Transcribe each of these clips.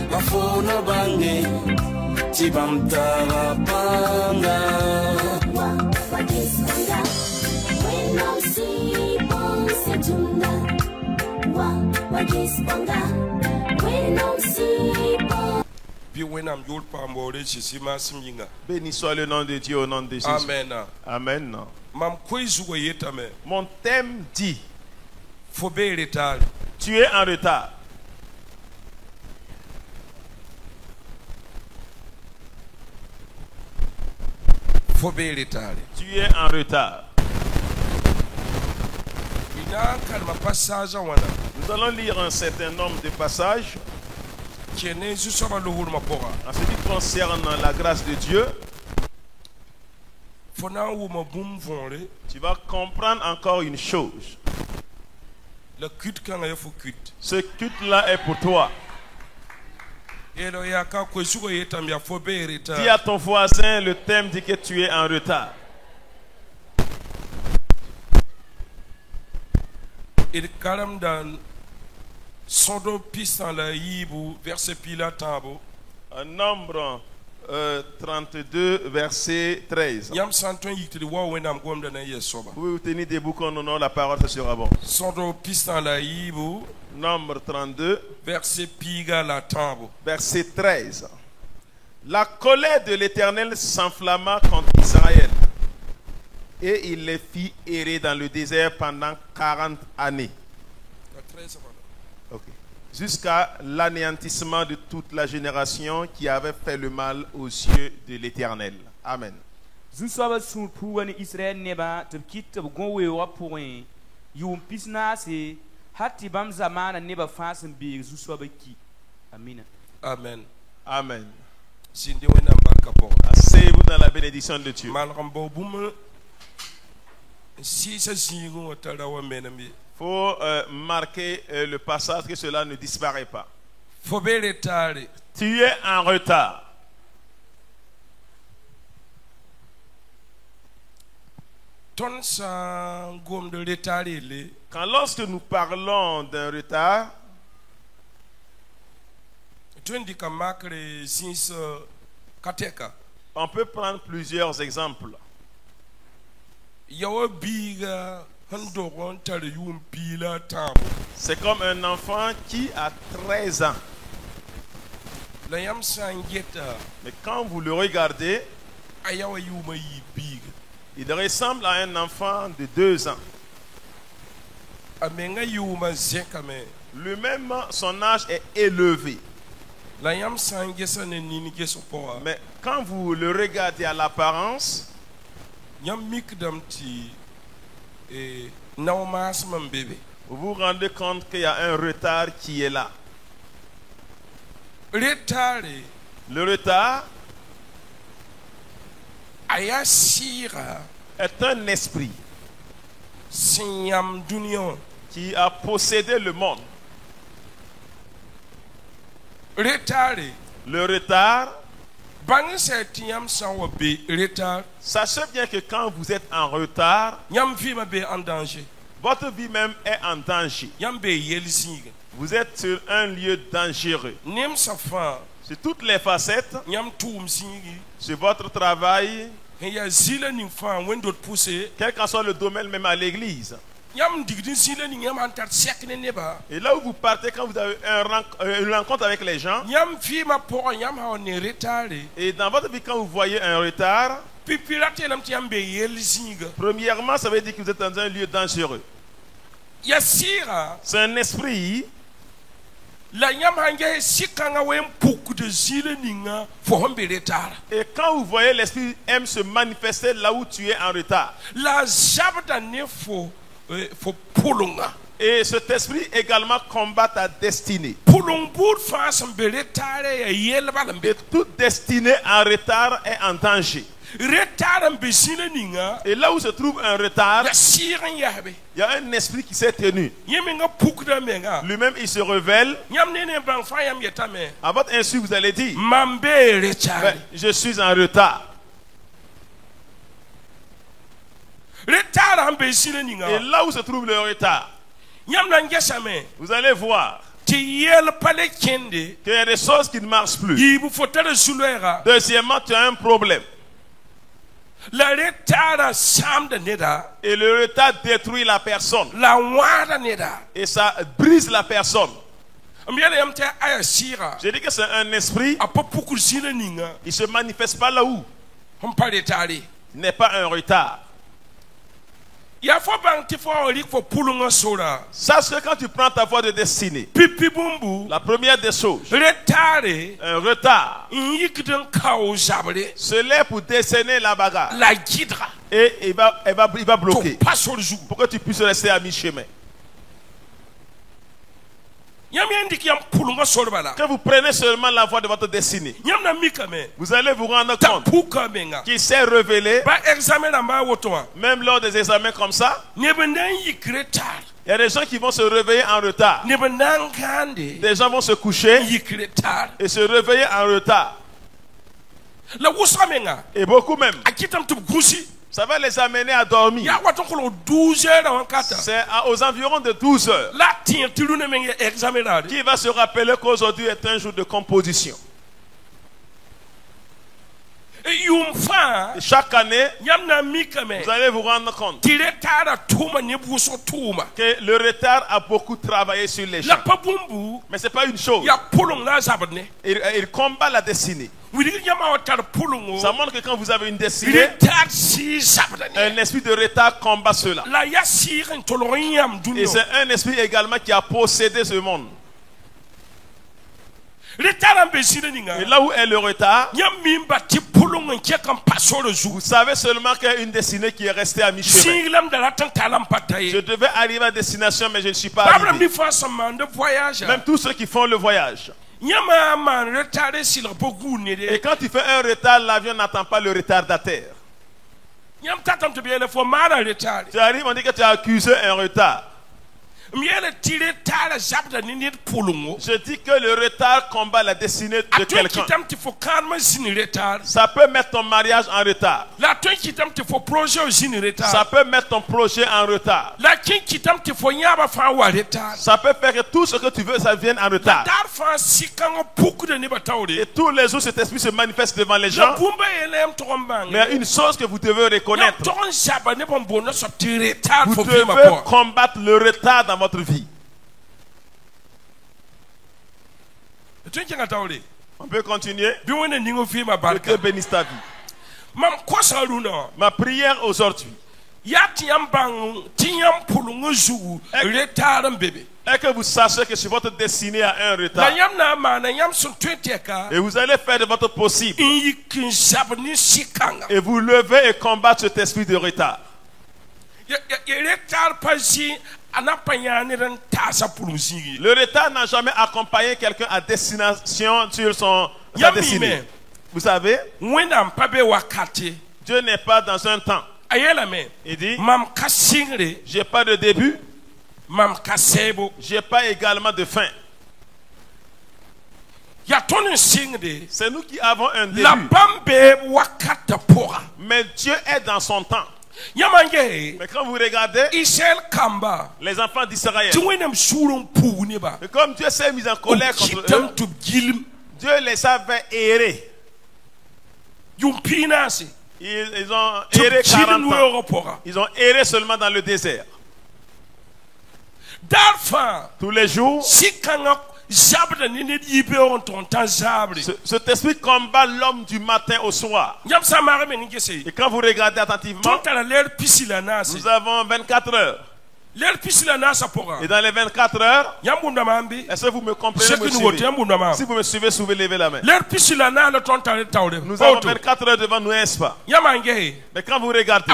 La fauna bange Tibam tarapanga Béni soit le nom de Dieu au nom de Jésus. Amen. Amen. Mon thème dit, tu es en retard. Tu es en retard. Nous allons lire un certain nombre de passages en ce qui concerne la grâce de Dieu. Tu vas comprendre encore une chose. Ce culte-là est pour toi. Dis à ton voisin, le thème dit que tu es en retard. Nombre 32, verset 13. Vous pouvez vous tenir debout quand on honore la parole, ce sera bon. Nombre 32, verset 13. La colère de l'Éternel s'enflamma contre Israël, et il les fit errer dans le désert pendant 40 années. Okay. Jusqu'à l'anéantissement de toute la génération qui avait fait le mal aux yeux de l'Éternel. Amen. Amen. Amen. Asseyez-vous dans la bénédiction de Dieu. Il faut marquer le passage que cela ne disparaît pas. Tu es en retard. Quand lorsque nous parlons d'un retard, on peut prendre plusieurs exemples. C'est comme un enfant qui a 13 ans. Mais quand vous le regardez, il ressemble à un enfant de 2 ans. Lui-même, son âge est élevé. Mais quand vous le regardez à l'apparence, vous vous rendez compte qu'il y a un retard qui est là. Le retard est un esprit qui a possédé le monde. Le retard, sachez bien que quand vous êtes en retard, votre vie même est en danger. Vous êtes sur un lieu dangereux. Sur toutes les facettes, sur votre travail, quel qu'en soit le domaine, même à l'église. Et là où vous partez, quand vous avez une rencontre avec les gens, et dans votre vie, quand vous voyez un retard, premièrement, ça veut dire que vous êtes dans un lieu dangereux. C'est un esprit. Et quand vous voyez l'esprit aime se manifester là où tu es en retard. Et cet esprit également combat ta destinée. Et toute destinée en retard est en danger. Et là où se trouve un retard, il y a un esprit qui s'est tenu. Lui-même, il se révèle. À votre insu, vous allez dire, je suis en retard. Et là où se trouve le retard, vous allez voir qu'il y a des choses qui ne marchent plus. Deuxièmement, tu as un problème. Et le retard détruit la personne. Et ça brise la personne. J'ai dit que c'est un esprit qui ne se manifeste pas là où. Il n'est pas un retard. Sache que quand tu prends ta voie de destinée, la première des choses, un retard, c'est là pour déceler la bagarre. Et il va bloquer pour que tu puisses rester à mi-chemin. Que vous prenez seulement la voie de votre destinée, vous allez vous rendre compte qu'il s'est révélé, même lors des examens comme ça. Il y a des gens qui vont se réveiller en retard. Des gens vont se coucher et se réveiller en retard. Et beaucoup même, ça va les amener à dormir. C'est aux environs de 12 heures qui va se rappeler qu'aujourd'hui est un jour de composition. Et chaque année, vous allez vous rendre compte que le retard a beaucoup travaillé sur les gens. Mais ce n'est pas une chose. Il combat la destinée. Ça montre que quand vous avez une destinée, un esprit de retard combat cela. Et c'est un esprit également qui a possédé ce monde. Et là où est le retard, vous savez seulement qu'il y a une destinée qui est restée à mi-chemin. Je devais arriver à destination, mais je ne suis pas arrivé. Même tous ceux qui font le voyage. Et quand tu fais un retard, l'avion n'attend pas le retardataire. Tu arrives, on dit que tu as accusé un retard. Je dis que le retard combat la destinée de quelqu'un. Ça peut mettre ton mariage en retard. Ça peut mettre ton projet en retard. Ça peut faire que tout ce que tu veux, ça vienne en retard. Et tous les jours, cet esprit se manifeste devant les gens. Mais il y a une chose que vous devez reconnaître. Vous devez combattre le retard dans votre vie. On peut continuer. Que Dieu bénisse ta vie. Ma prière aujourd'hui est que vous sachiez que sur votre destinée a un retard. Et vous allez faire de votre possible. Et vous levez et combattre cet esprit de retard. Le retard n'a jamais accompagné quelqu'un à destination sur sa destinée. Vous savez, Dieu n'est pas dans un temps. Il dit, j'ai pas de début, j'ai pas également de fin. C'est nous qui avons un début. Mais Dieu est dans son temps. Mais quand vous regardez les enfants d'Israël, et comme Dieu s'est mis en colère contre eux, Dieu les avait errés. Ils ont erré 40 ans. Ils ont erré seulement dans le désert. Tous les jours, cet esprit combat l'homme du matin au soir. Et quand vous regardez attentivement, nous avons 24 heures. Et dans les 24 heures, est-ce que vous me comprenez, me suivez? Si vous me suivez, levez la main. Nous avons 24 heures devant nous, n'est-ce pas? Mais quand vous regardez,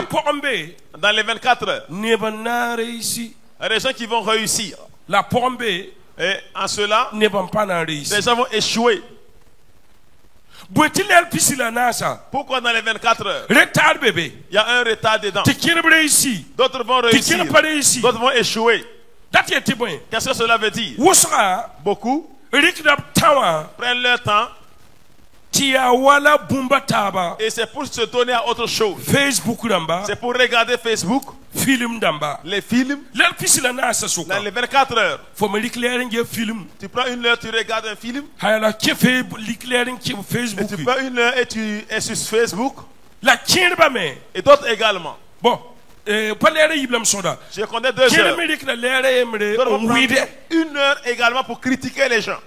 dans les 24 heures, il y a des gens qui vont réussir. Et en cela, les gens vont échouer. Pourquoi dans les 24 heures? Il y a un retard dedans. D'autres vont réussir, d'autres vont échouer. Qu'est-ce que cela veut dire? Beaucoup prennent leur temps Et c'est pour se donner à autre chose. C'est pour regarder Facebook. Les films. Dans les 24 heures. Tu prends une heure, tu regardes un film. Et tu prends une heure et tu es sur Facebook. Et d'autres également. Bon. Je connais 2 heures. Une heure également pour critiquer les gens.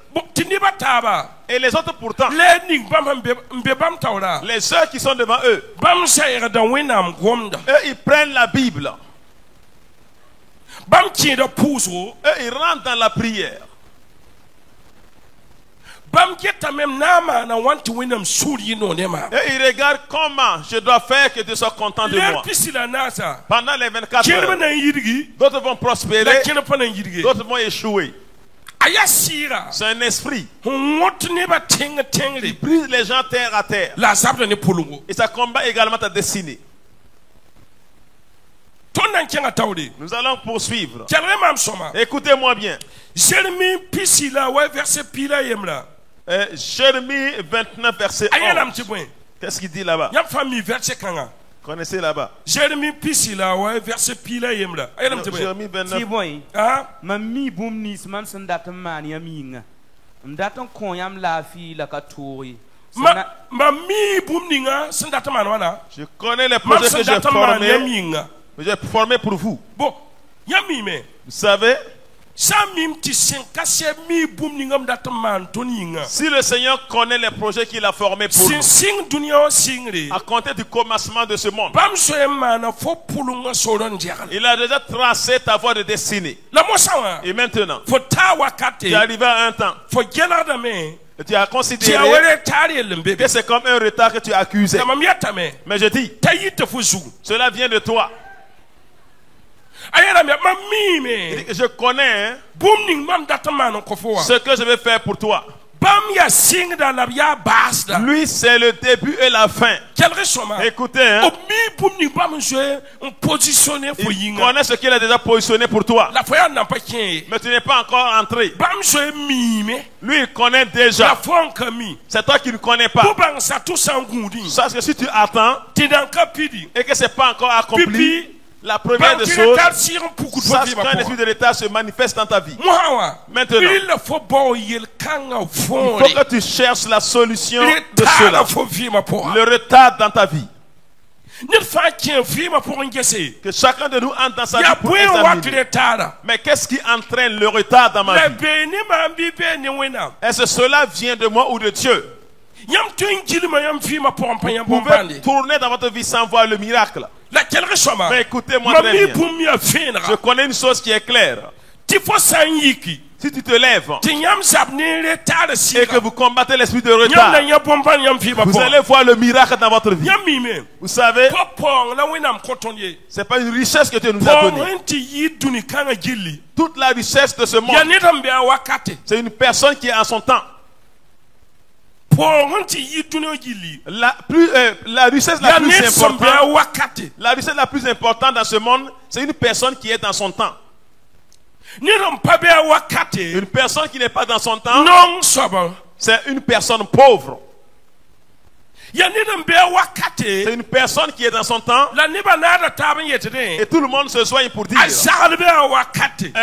Et les autres pourtant, les sœurs qui sont devant eux, eux ils prennent la Bible. Eux ils rentrent dans la prière. Et il regarde comment je dois faire que tu sois content de moi. Pendant les 24 heures, d'autres vont prospérer, d'autres vont échouer. C'est un esprit qui brise les gens terre à terre. Et ça combat également ta destinée. Nous allons poursuivre. Écoutez-moi bien. Jérémie 29 verset 11. Qu'est-ce qu'il dit là-bas? Connaissez là-bas. Jérémie verset 29. Je connais les projets que j'ai formés pour vous. Bon, vous savez, si le Seigneur connaît les projets qu'il a formés pour nous, à compter du commencement de ce monde, il a déjà tracé ta voie de destinée. Et maintenant, tu es arrivé à un temps, tu as considéré que c'est comme un retard que tu as accusé. Mais je dis, cela vient de toi. Je connais ce que je vais faire pour toi. Lui, c'est le début et la fin. Écoutez, hein? Il connaît ce qu'il a déjà positionné pour toi. Mais tu n'es pas encore entré. Lui, il connaît déjà. C'est toi qui ne connais pas. Parce que si tu attends et que ce n'est pas encore accompli, la première des choses, sache qu'un esprit de l'État se manifeste dans ta vie. Maintenant, il faut que tu cherches la solution de cela. Le retard dans ta vie. Que chacun de nous entre dans sa vie pour examiner. Mais qu'est-ce qui entraîne le retard dans ma vie? Est-ce que cela vient de moi ou de Dieu? Vous pouvez tourner dans votre vie sans voir le miracle. Mais écoutez-moi très bien. Je connais une chose qui est claire. Si tu te lèves et que vous combattez l'esprit de retard, vous allez voir le miracle dans votre vie. Vous savez, ce n'est pas une richesse que Dieu nous a donnée. Toute la richesse de ce monde, c'est une personne qui est en son temps. La richesse la plus importante dans ce monde, c'est une personne qui est dans son temps. Une personne qui n'est pas dans son temps, c'est une personne pauvre. C'est une personne qui est dans son temps et tout le monde se soigne pour dire un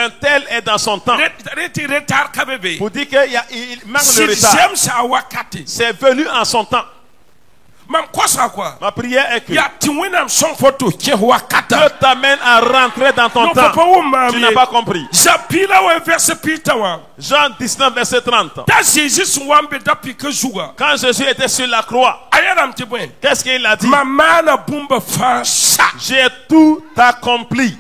tel est dans son temps, pour dire qu'il manque le retard. C'est venu en son temps. Ma prière est que Dieu t'amène à rentrer dans ton temps. Tu n'as pas compris. Jean 19 verset 30. Quand Jésus était sur la croix, qu'est-ce qu'il a dit? J'ai tout accompli.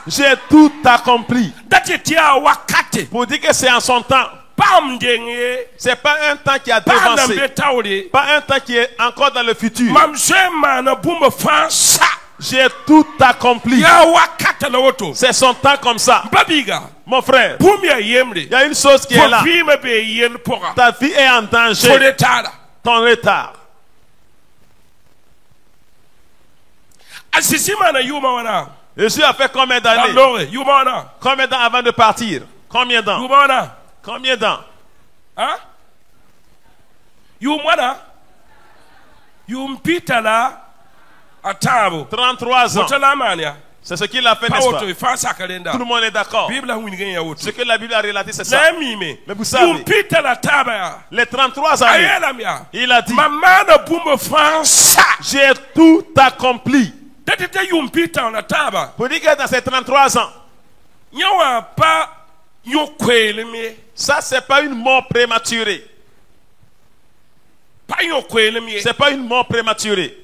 J'ai tout accompli. Pour dire que c'est en son temps. C'est pas un temps qui a dévancé, pas un temps qui est encore dans le futur. J'ai tout accompli. C'est son temps comme ça. Mon frère, il y a une chose qui est là. Ta vie est en danger. Ton retard. Jésus a fait combien d'années? Combien d'années avant de partir? Combien d'années? Combien d'années? Hein? Yumwana. Yumpitala. Atabo. 33 ans. C'est ce qu'il a fait, n'est-ce pas? Tout le monde est d'accord. Ce que la Bible a relaté, c'est ça. Mais vous savez, les 33 années, il a dit, j'ai tout accompli. Pour dire que dans ces 33 ans, ça, c'est pas une mort prématurée. C'est pas une mort prématurée.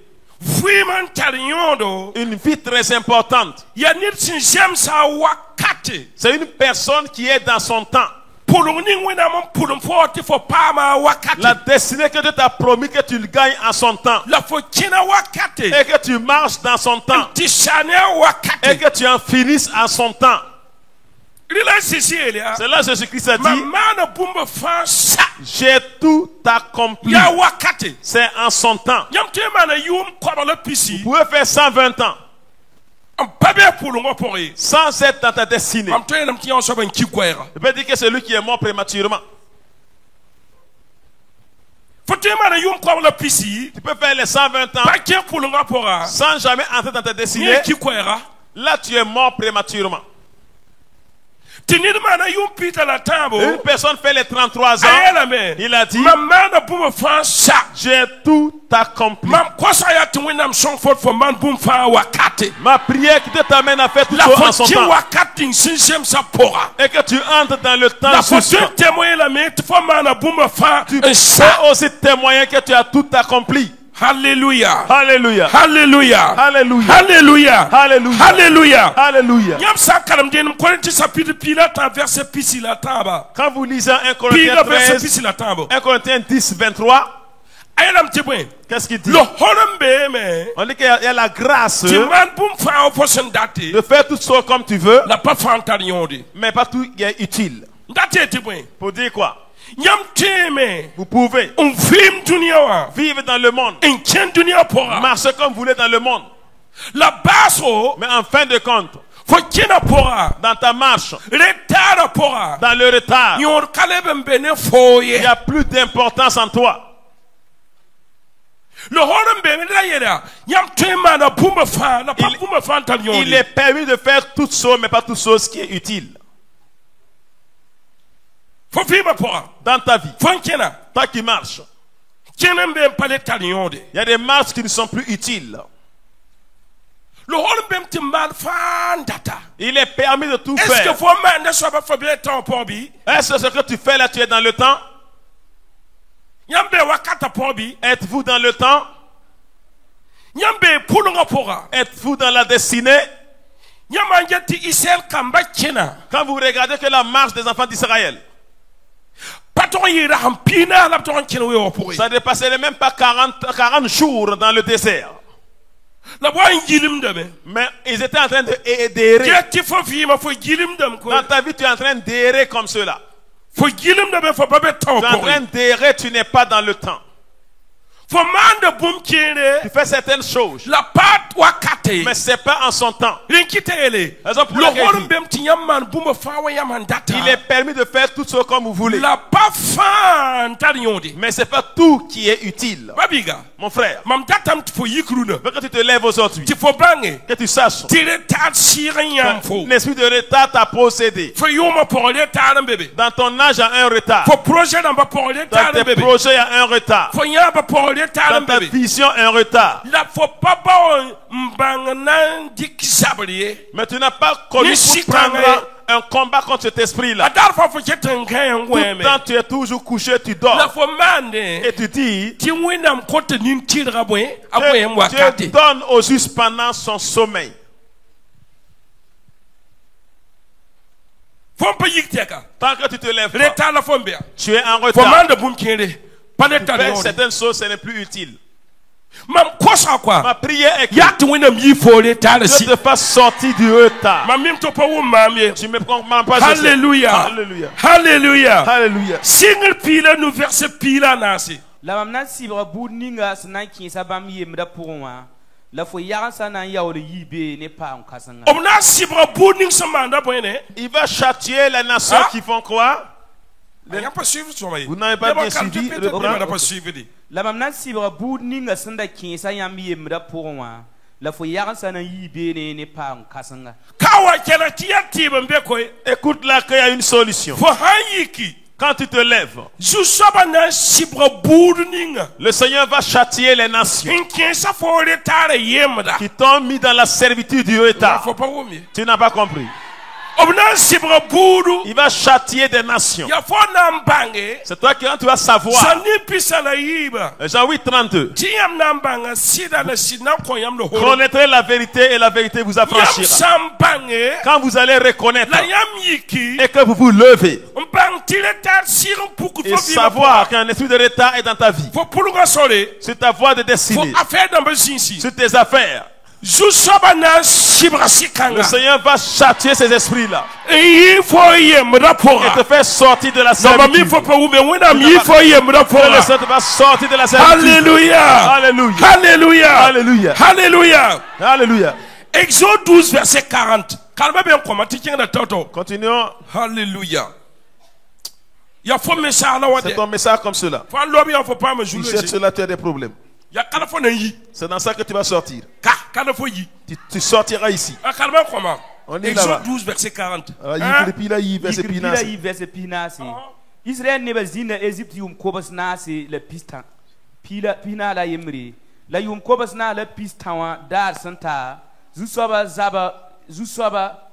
Une vie très importante. C'est une personne qui est dans son temps. La destinée que Dieu t'a promis que tu le gagnes en son temps. Et que tu marches dans son temps. Et que tu en finisses en son temps. C'est là Jésus-Christ a dit, j'ai tout accompli. C'est en son temps. Vous pouvez faire 120 ans sans être dans ta destinée. Je peux dire que c'est lui qui est mort prématurément. Tu peux faire les 120 ans sans jamais entrer dans ta destinée. Là, tu es mort prématurément. Une personne fait les 33 ans, il a dit, j'ai tout accompli. Ma prière qui te t'amène à faire tout ça en son temps. Et que tu entres dans le temps suivant. Tu peux aussi témoigner que tu as tout accompli. Alléluia. Alléluia. Alléluia. Alléluia. Alléluia. Alléluia. Alléluia. Alléluia. Quand vous lisez 1 Corinthiens 13, 1 Corinthiens 10, 23, qu'est-ce qu'il dit? On dit qu'il y a la grâce de faire tout ça comme tu veux, mais pas tout qui est utile. Pour dire quoi? Vous pouvez vivre dans le monde, marcher comme vous voulez dans le monde, mais en fin de compte, dans ta marche, dans le retard, il n'y a plus d'importance en toi. Il est permis de faire toutes choses, mais pas toutes choses qui est utile. Dans ta vie, toi qui marches, il y a des marches qui ne sont plus utiles. Il est permis de tout faire. Est-ce que ce que tu fais là, tu es dans le temps? Êtes-vous dans le temps? Êtes-vous dans la destinée? Quand vous regardez que la marche des enfants d'Israël, ça dépassait même pas 40 jours dans le désert. Mais ils étaient en train d'errer. Dans ta vie, tu es en train d'errer comme cela. Tu es en train d'errer, tu n'es pas dans le temps. Tu fais certaines choses, mais ce n'est pas en son temps. Il est permis de faire tout ce comme vous voulez, mais ce n'est pas tout qui est utile. Mon frère, que tu te lèves aujourd'hui, que tu saches l'esprit de retard t'a possédé. Dans ton âge, il y a un retard. Dans tes projets, il y a un retard. Dans ta vision, un retard. Mais tu n'as pas connu pour prendre un combat contre cet esprit-là. Tout le temps, tu es toujours couché, tu dors. Et tu dis, Dieu donne au juste pendant son sommeil. Tant que tu te lèves pas, tu es en retard. Certaines choses, ce n'est plus utile. Ma prière est que Dieu te fasse sortir du retard. Tu me comprends pas? Alléluia. Alléluia. Alléluia. Alléluia. Single pila nous verse pila nasi. La mamna sibra budninga sanaki sabam yemda pourwa. La fo yaran sana yaole yibe n'est pas en kasanga. Omna sibra budning samanda boyne. Il va châtier les nations qui font quoi? Vous n'avez pas bien suivi. La mamna sibra bud ninga sanda kinsa yambi yemda pourwa. La fo yaransa na yibe ne pa kasanga. Kawa kena tiya mbe koy. Écoute là qu'il y a une solution. Fo hayiki. Quand tu te lèves, le Seigneur va châtier les nations qui t'ont mis dans la servitude du retard. Tu n'as pas compris. Il va châtier des nations. C'est toi qui tu vas savoir. Jean 8, 32. Connaîtrez la vérité et la vérité vous affranchira. Quand vous allez reconnaître et que vous vous levez et savoir qu'un esprit de retard est dans ta vie, sur ta voie de destinée, sur tes affaires, le Seigneur va châtier ces esprits-là et te faire sortir de la servitude. Le Seigneur va sortir de la servitude. Alléluia. Alléluia. Alléluia. Alléluia. Alléluia. Alléluia. Exode 12 verset 40. Continuons. Alléluia. C'est ton message comme cela. Tu cherches cela, tu as des problèmes. C'est dans ça que tu vas sortir. Tu sortiras ici. On est Exode 12 verset 40. Israël ne bazina Égypte yum kobas na se le pistan. Pina la yemri. La yum kobas na le pistan dar santa. Zusoba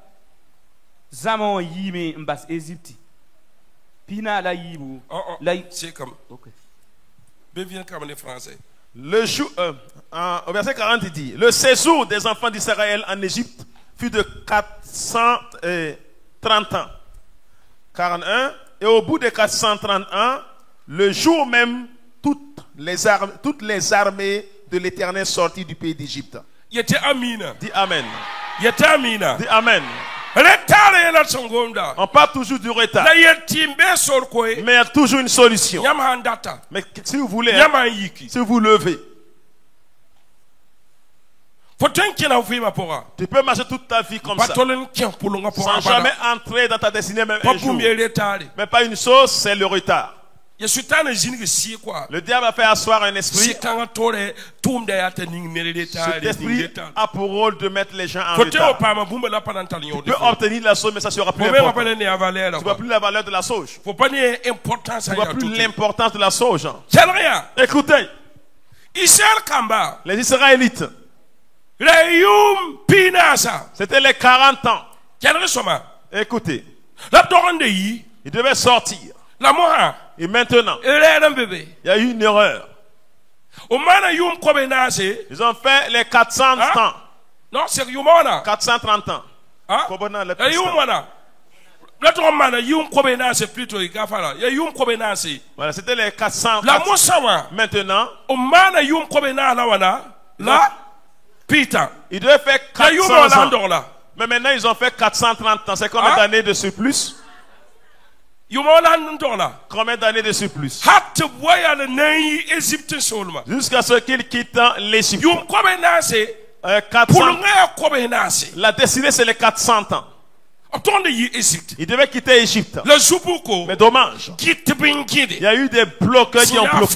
zaman yime mbas Égypte. Pina la yibu. C'est comme. OK. Viens comme les Français. Le jour, au verset 40, il dit: le séjour des enfants d'Israël en Égypte fut de 430 ans. 41. Et au bout de 431, le jour même, toutes les armées de l'Éternel sortirent du pays d'Égypte. Dis Amen. Dis Amen. Dis Amen. On parle toujours du retard. Mais il y a toujours une solution. Mais si vous voulez, si vous levez, tu peux marcher toute ta vie comme ça, sans jamais entrer dans ta destinée même un jour. Mais pas une chose, c'est le retard. Le diable a fait asseoir un esprit. Cet esprit a pour rôle de mettre les gens en retard. Tu peux obtenir la sauge, mais ça sera plus important. Tu ne vois plus la valeur de la sauge. Tu ne vois plus l'importance de la sauge. Écoutez, les Israélites, c'était les 40 ans. Écoutez, ils devaient sortir. Et maintenant, il y a eu une erreur. Ils ont fait les 400 ans. Non, c'est 430 ans. Voilà, c'était les 400 ans. Maintenant, ils devaient faire 400 ans. Mais maintenant, ils ont fait 430 ans. C'est combien d'années de surplus? Combien d'années de surplus? Jusqu'à ce qu'ils quittent l'Égypte. 400. La destinée, c'est les 400 ans. Ils devaient quitter l'Égypte. Mais dommage, il y a eu des bloqueurs qui ont bloqué.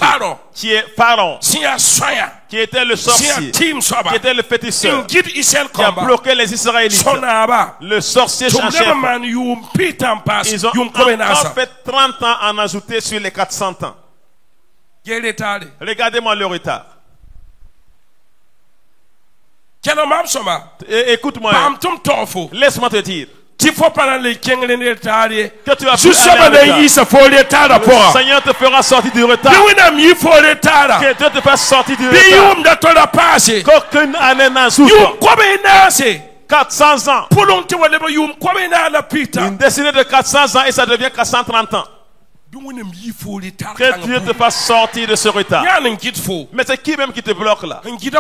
Qui est Pharaon, qui était le sorcier, qui était le féticheur, qui a bloqué les Israélites. Le sorcier en chef. Ils ont encore fait 30 ans en ajouter sur les 400 ans. Regardez-moi le retard. Écoute-moi, laisse-moi te dire que tu vas le Seigneur te fera sortir du retard. Que Dieu te fasse sortir du retard. Qu'aucune année n'ajoute. 400 ans. Une destinée de 400 ans et ça devient 430 ans. Que Dieu te fasse sortir de ce retard. Mais c'est qui même qui te bloque là? Celui qui te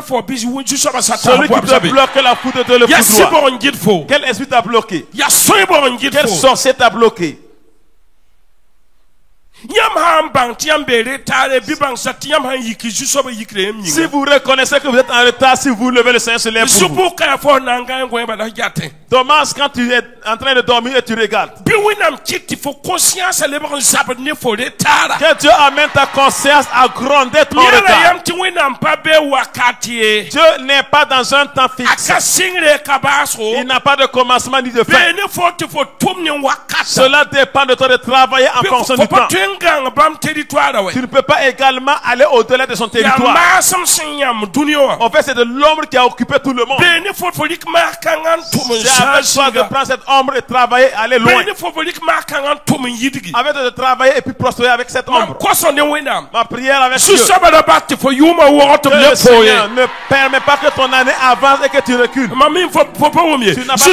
bloque la foudre de le foudoir. Quel esprit t'a bloqué? Quel sorcier t'a bloqué? Si vous reconnaissez que vous êtes en retard, si vous levez le Seigneur se lève pour vous. Thomas, quand tu es en train de dormir et tu regardes, que Dieu amène ta conscience à gronder ton retard. Dieu n'est pas dans un temps fixe. Il n'a pas de commencement ni de fin. Cela dépend de toi de travailler en fonction du temps. Tu ne peux pas également aller au-delà de son territoire. En fait, c'est de l'ombre qui a occupé tout le monde. C'est avec toi de prendre cette ombre et travailler, aller loin. Avec de travailler et puis prospérer avec cette ombre. Ma prière avec Dieu. Que le Seigneur ne permet pas que ton année avance et que tu recules. Tu n'as pas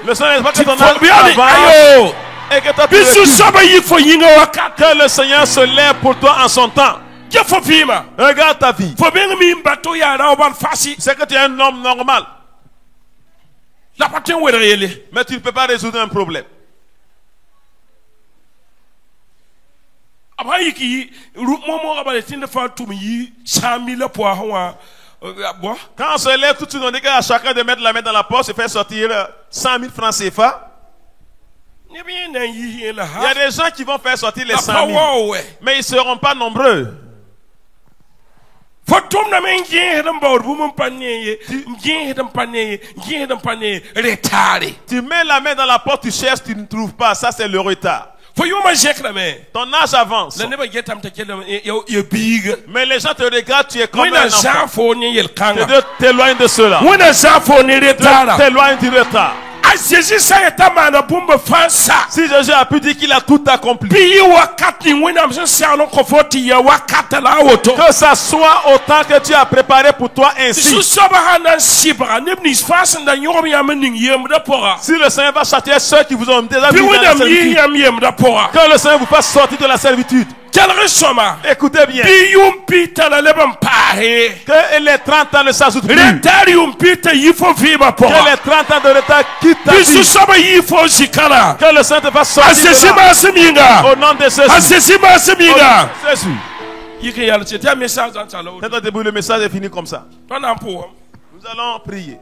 le Seigneur n'est pas que ton année avance. Et que toi, que le Seigneur se lève pour toi en son temps. Regarde ta vie. C'est que tu es un homme normal. Mais tu ne peux pas résoudre un problème. Quand on se lève tout de suite, on dit à chacun de mettre la main dans la poche et faire sortir 100 000 francs CFA. Il y a des gens qui vont faire sortir les 100 000, mais ils ne seront pas nombreux. Tu mets la main dans la porte, tu cherches, tu ne trouves pas. Ça, c'est le retard. Ton âge avance. Mais les gens te regardent, tu es comme un enfant. Tu t'éloignes de cela. Tu t'éloignes du retard. Si Jésus a pu dire qu'il a tout accompli, que ça soit autant que tu as préparé pour toi ainsi. Si le Seigneur va châtier ceux qui vous ont déjà mis dans la servitude, que le Seigneur vous fasse sortir de la servitude. Écoutez bien. Que les 30 ans ne s'ajoutent plus. Que les 30 ans de retard quittent ta vie. Que le Saint te fasse sortir de là. Au nom de Jésus. Jésus. Le message est fini comme ça. Nous allons prier.